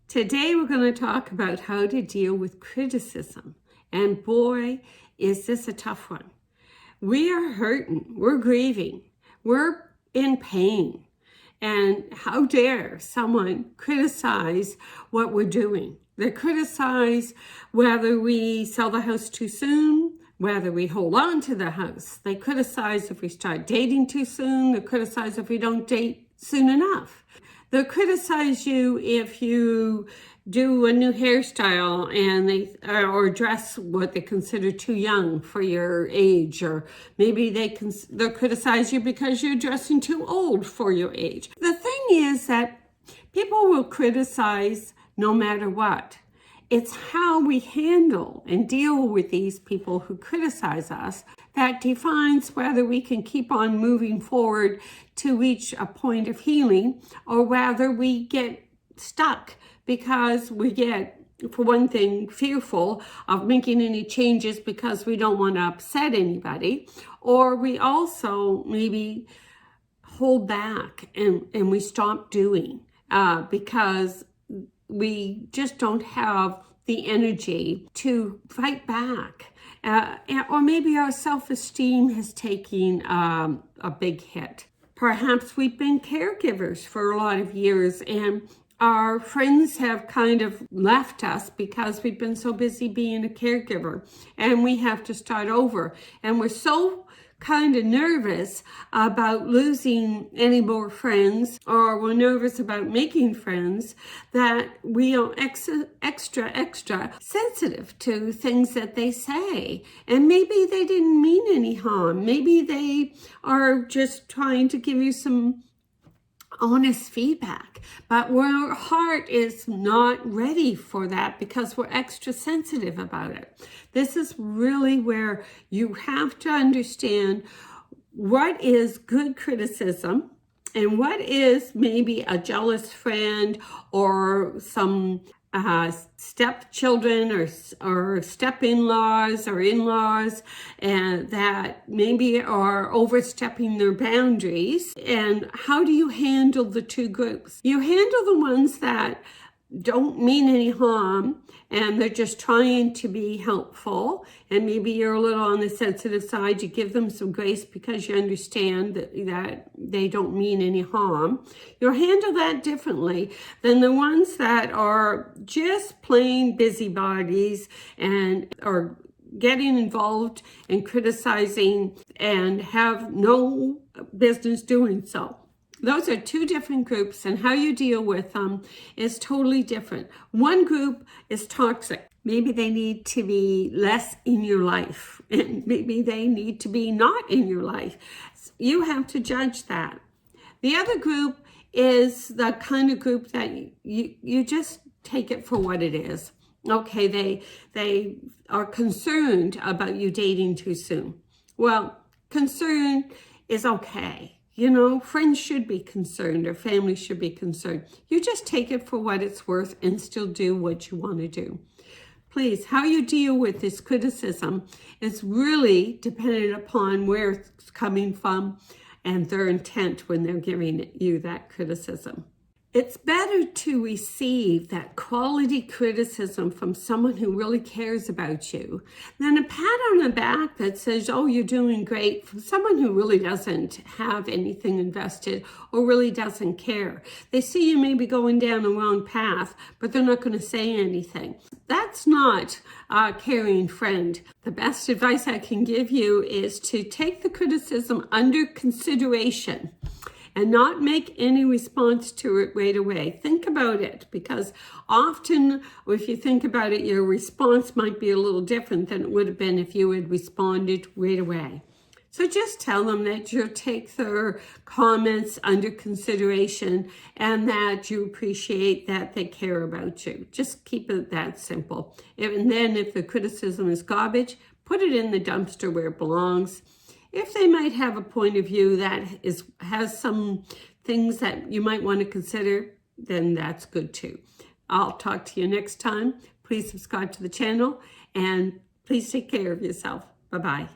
Today we're going to talk about how to deal with criticism. And boy, is this a tough one. We are hurting, we're grieving, we're in pain. And how dare someone criticize what we're doing? They criticize whether we sell the house too soon, whether we hold on to the house. They criticize if we start dating too soon. They criticize if we don't date soon enough. They'll criticize you if you do a new hairstyle and or dress what they consider too young for your age, or maybe they'll criticize you because you're dressing too old for your age. The thing is that people will criticize no matter what. It's how we handle and deal with these people who criticize us that defines whether we can keep on moving forward to reach a point of healing, or whether we get stuck because we get, for one thing, fearful of making any changes because we don't want to upset anybody, or we also maybe hold back and we stop doing because we just don't have the energy to fight back. Or maybe our self-esteem has taken a big hit. Perhaps we've been caregivers for a lot of years and our friends have kind of left us because we've been so busy being a caregiver, and we have to start over. And we're so kind of nervous about losing any more friends, or we're nervous about making friends, that we are extra sensitive to things that they say. And maybe they didn't mean any harm. Maybe they are just trying to give you some honest feedback, but our heart is not ready for that because we're extra sensitive about it. This is really where you have to understand what is good criticism and what is maybe a jealous friend or some stepchildren or step-in-laws or in-laws, and that maybe are overstepping their boundaries. And how do you handle the two groups? You handle the ones that don't mean any harm and they're just trying to be helpful, and maybe you're a little on the sensitive side. You give them some grace because you understand that they don't mean any harm. You'll handle that differently than the ones that are just plain busybodies and are getting involved in criticizing and have no business doing so. Those are two different groups, and how you deal with them is totally different. One group is toxic. Maybe they need to be less in your life, and maybe they need to be not in your life. You have to judge that. The other group is the kind of group that you just take it for what it is. Okay, they are concerned about you dating too soon. Well, concern is okay. You know, friends should be concerned, or family should be concerned. You just take it for what it's worth and still do what you want to do. Please, how you deal with this criticism is really dependent upon where it's coming from and their intent when they're giving you that criticism. It's better to receive that quality criticism from someone who really cares about you than a pat on the back that says, oh, you're doing great, from someone who really doesn't have anything invested or really doesn't care. They see you maybe going down the wrong path, but they're not going to say anything. That's not a caring friend. The best advice I can give you is to take the criticism under consideration and not make any response to it right away. Think about it, because often if you think about it, your response might be a little different than it would have been if you had responded right away. So just tell them that you'll take their comments under consideration and that you appreciate that they care about you. Just keep it that simple. And then if the criticism is garbage, put it in the dumpster where it belongs. If they might have a point of view that has some things that you might want to consider, then that's good too. I'll talk to you next time. Please subscribe to the channel and please take care of yourself. Bye-bye.